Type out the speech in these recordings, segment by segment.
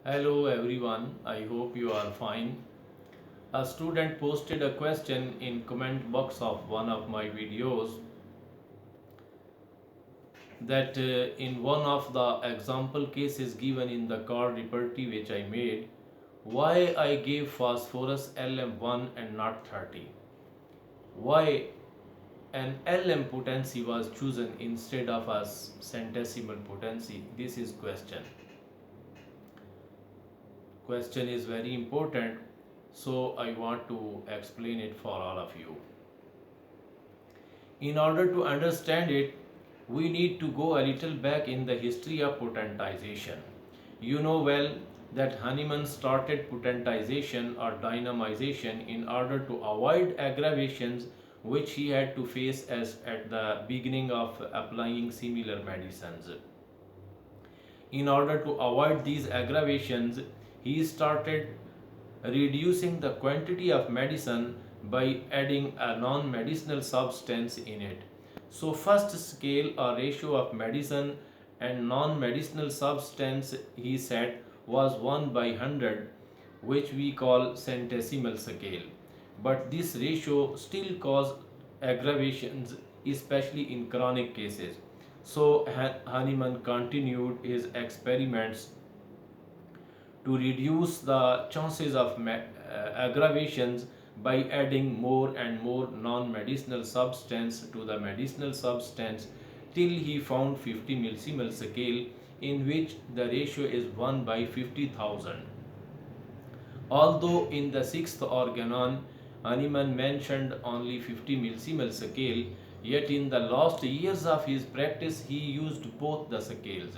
Hello everyone, I hope you are fine. A student posted a question in comment box of one of my videos that in one of the example cases given in the car repertory which I made, why I gave phosphorus LM1 and not 30? Why an LM potency was chosen instead of a centesimal potency? This is question. Question is very important, so I want to explain it for all of you. In order to understand it, we need to go a little back in the history of potentization. You know well that Hahnemann started potentization or dynamization in order to avoid aggravations which he had to face as at the beginning of applying similar medicines. In order to avoid these aggravations, he started reducing the quantity of medicine by adding a non-medicinal substance in it. So first scale or ratio of medicine and non-medicinal substance he said was 1 by 100, which we call centesimal scale. But this ratio still cause aggravations, especially in chronic cases. So Hahnemann continued his experiments to reduce the chances of aggravations by adding more and more non-medicinal substance to the medicinal substance till he found 50 millimole scale in which the ratio is 1 by 50,000. Although in the sixth organon, Hahnemann mentioned only 50 millimole scale, yet in the last years of his practice he used both the scales.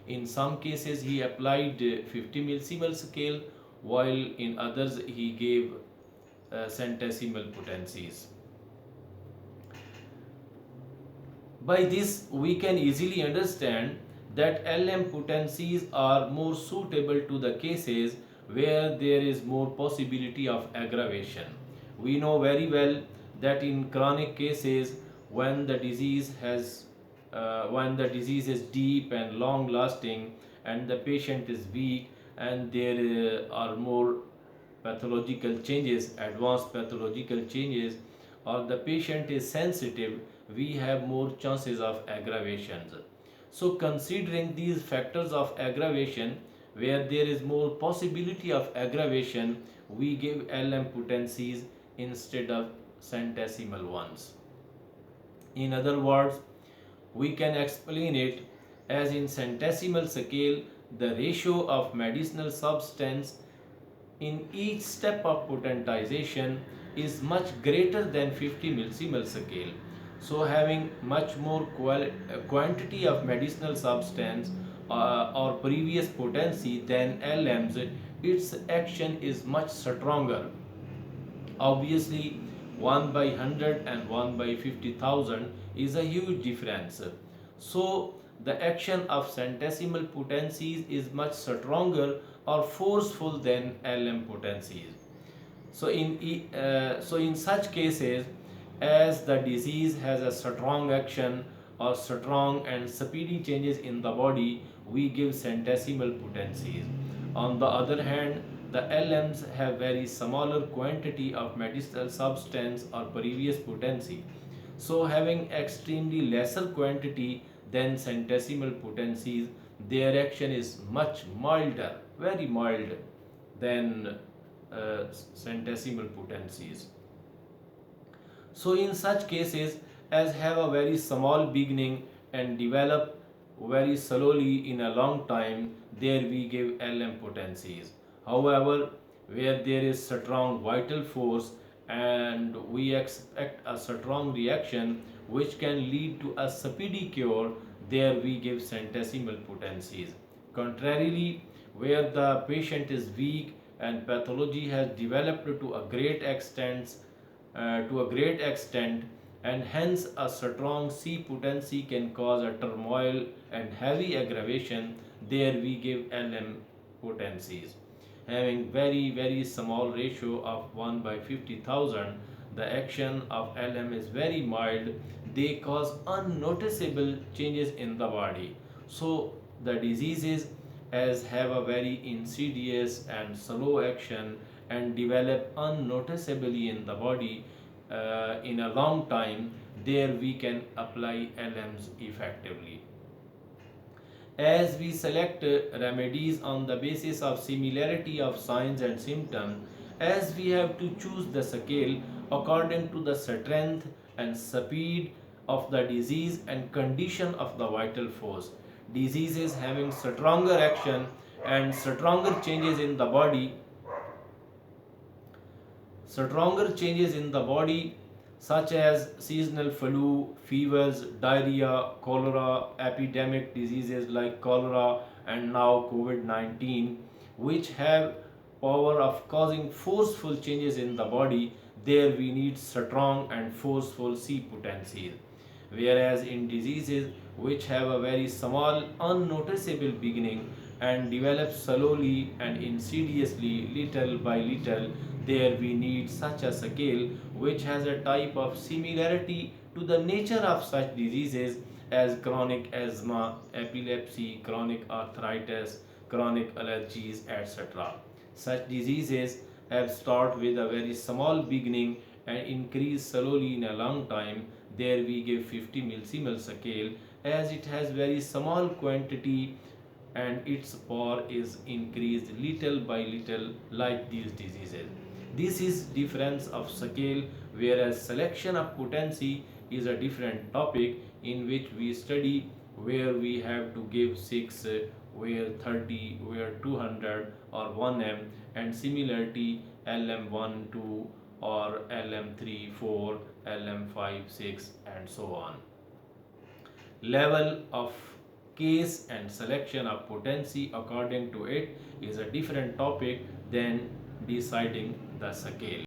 In some cases he applied 50 millimole scale, while in others he gave centesimal potencies. By this, we can easily understand that LM potencies are more suitable to the cases where there is more possibility of aggravation. We know very well that in chronic cases, when the disease when the disease is deep and long lasting, and the patient is weak, and there are more pathological changes, advanced pathological changes, or the patient is sensitive, we have more chances of aggravations. So considering these factors of aggravation, where there is more possibility of aggravation, we give LM potencies instead of centesimal ones. In other words, we can explain it as in centesimal scale, the ratio of medicinal substance in each step of potentization is much greater than 50 millimole scale. So having much more quantity of medicinal substance or previous potency than LMs, its action is much stronger. Obviously, 1 by 100 and 1 by 50,000 is a huge difference. So, the action of centesimal potencies is much stronger or forceful than LM potencies. So in such cases, as the disease has a strong action or strong and speedy changes in the body, we give centesimal potencies. On the other hand, the LMs have very smaller quantity of medicinal substance or previous potency. So having extremely lesser quantity than centesimal potencies, their action is much milder, very mild than centesimal potencies. So in such cases, as have a very small beginning and develop very slowly in a long time, there we give LM potencies. However, where there is strong vital force and we expect a strong reaction which can lead to a speedy cure, there we give centesimal potencies. Contrarily, where the patient is weak and pathology has developed to a great extent, and hence a strong C potency can cause a turmoil and heavy aggravation, there we give LM potencies. Having very small ratio of 1 by 50,000, the action of LM is very mild, they cause unnoticeable changes in the body. So the diseases as have a very insidious and slow action and develop unnoticeably in the body in a long time, there we can apply LMs effectively. As we select remedies on the basis of similarity of signs and symptoms, as we have to choose the scale according to the strength and speed of the disease and condition of the vital force. Diseases having stronger action and stronger changes in the body, stronger changes in the body such as seasonal flu, fevers, diarrhea, cholera, epidemic diseases like cholera and now COVID-19, which have power of causing forceful changes in the body, there we need strong and forceful C potencies. Whereas in diseases which have a very small, unnoticeable beginning and develop slowly and insidiously, little by little, there we need such a scale which has a type of similarity to the nature of such diseases as chronic asthma, epilepsy, chronic arthritis, chronic allergies, etc. Such diseases have start with a very small beginning and increase slowly in a long time. There we give 50 millimole scale as it has very small quantity and its power is increased little by little like these diseases. This is difference of scale, whereas selection of potency is a different topic in which we study where we have to give 6, where 30, where 200 or 1m, and similarity LM1, 2 or LM3, 4, LM5, 6 and so on. Level of case and selection of potency according to it is a different topic than deciding the scale.